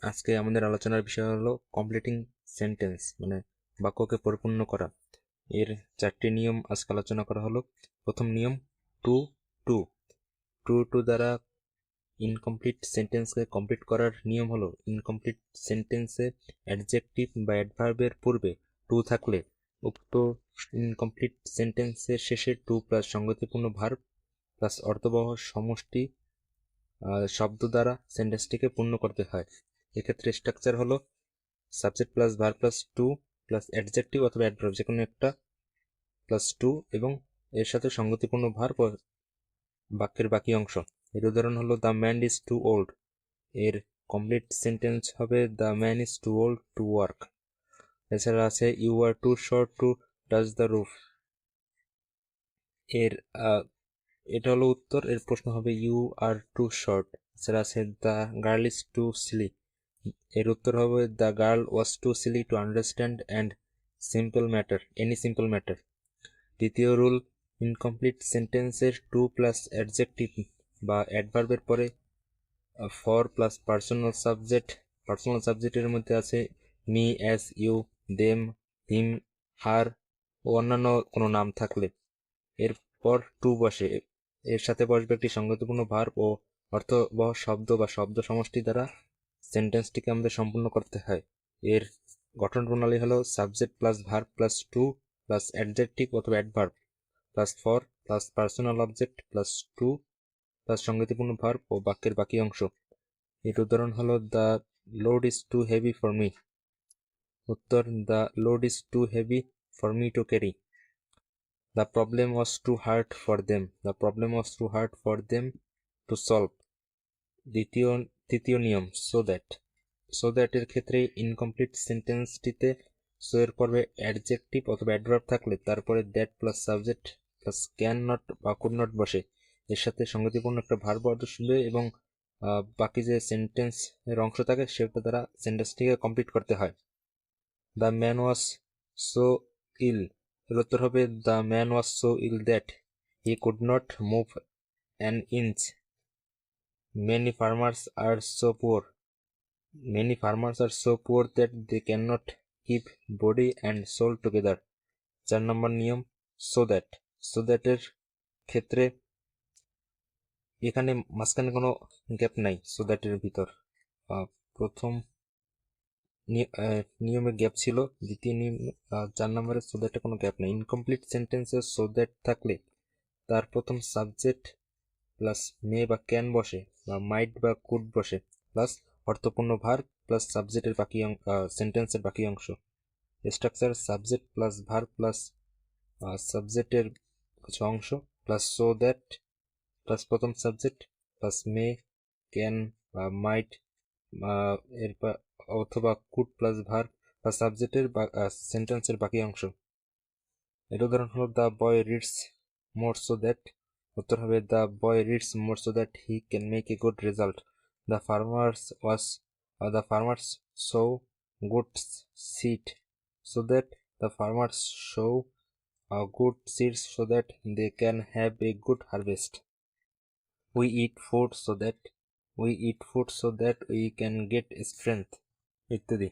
আজকে আমাদের আলোচনার বিষয় হলো কমপ্লিটিং সেন্টেন্স, মানে বাক্যকে পরিপূর্ণ করা। এর 4টি নিয়ম আজকে আলোচনা করা হলো। প্রথম নিয়ম, টু টু টু টু দ্বারা ইনকমপ্লিট সেন্টেন্সকে কমপ্লিট করার নিয়ম হলো, ইনকমপ্লিট সেন্টেন্সে অ্যাডজেক্টিভ বা অ্যাডভার্বের পূর্বে টু থাকলে উক্ত ইনকমপ্লিট সেন্টেন্সের শেষে টু প্লাস সংগতিপূর্ণ ভার্ব প্লাস অর্থবহ সমষ্টি শব্দ দ্বারা সেন্টেন্সটিকে পূর্ণ করতে হয়। এক্ষেত্রে স্ট্রাকচার হলো subject plus verb plus to plus adjective অথবা অ্যাডভার্ব যে কোনো একটা প্লাস টু এবং এর সাথে সংগতিপূর্ণ ভার্ব ও বাক্যের বাকি অংশ। এর উদাহরণ হলো the man is too old. এর কমপ্লিট সেন্টেন্স হবে the man is too old to work. এছাড়া আছে you are too short to touch the roof. এর এটা হলো উত্তর। এর প্রশ্ন হবে ইউ আর টু শর্ট। এছাড়া আছে the girl is too silly. এর উত্তর হবে the girl was too silly to understand and simple matter, any simple matter. দ্বিতীয় রুল, ইনকমপ্লিট সেন্টেন্সের টু প্লাস অ্যাডজেক্টিভ বা অ্যাডভার্বের পরে ফর প্লাস পার্সোনাল সাবজেক্টের মধ্যে আছে me, us, you, them, him, her ও অন্যান্য কোনো নাম থাকলে এরপর টু বসে, এর সাথে বসবে একটি সংগতিপূর্ণ ভার্ব ও অর্থবহ শব্দ বা শব্দ সমষ্টি দ্বারা সেন্টেন্সটিকে আমাদের সম্পূর্ণ করতে হয়। এর গঠন প্রণালী হলো subject plus verb plus to plus adjective অথবা adverb plus for plus personal object plus to plus সংগতিপূর্ণ ভার্ব ও বাক্যের বাকি অংশ। এর উদাহরণ হলো the load is too heavy for me. উত্তর the load is too heavy for me to carry. The problem was too hard for them. The problem was too hard for them to solve. তৃতীয় নিয়ম, so that এর ক্ষেত্রে incomplete সেন্টেন্সটিতে so এর পর্বে adjective অথবা adverb থাকলে তারপরে that plus subject plus can not বা কুড নট বসে, এর সাথে সংগতিপূর্ণ একটা ভার্ব বসবে এবং বাকি যে সেন্টেন্স এর অংশ থাকে সেটা দ্বারা সেন্টেন্সটিকে কমপ্লিট করতে হয়। The man was so ill. এর উত্তর হবে the man was so ill that he could not move an inch. Many farmers are so poor. Many farmers are so poor that they can not keep body and soul together. 4 number নিয়ম, so দ্যাটের ক্ষেত্রে এখানে মাঝখানে কোনো gap নাই। So দ্যাটের ভিতর প্রথম নিয়মে gap ছিল, দ্বিতীয় নিয়ম 4 নম্বরে সো দ্যাটে কোনো গ্যাপ নেই। ইনকমপ্লিট সেন্টেন্সে সো দ্যাট থাকলে তার প্রথম সাবজেক্ট প্লাস মে বা ক্যান বসে বা মাইট বা কুড বসে প্লাস অর্থপূর্ণ ভার্ব প্লাস সাবজেক্টের বাকি সেন্টেন্সের বাকি অংশ। Structure subject plus verb plus সাবজেক্টের কিছু অংশ প্লাস সো দ্যাট প্লাস প্রথম সাবজেক্ট প্লাস মে, ক্যান বা মাইট এরপর অথবা কুড প্লাস ভার্ব বা সাবজেক্টের সেন্টেন্সের বাকি অংশ। এর উদাহরণ হলো the boy reads more so that. উত্তর হবে the boy reads more so that he can make a good result. The farmers so good seed so that the farmers so good seeds so that they can have a good harvest. We eat food so that we can get strength ইত্যাদি।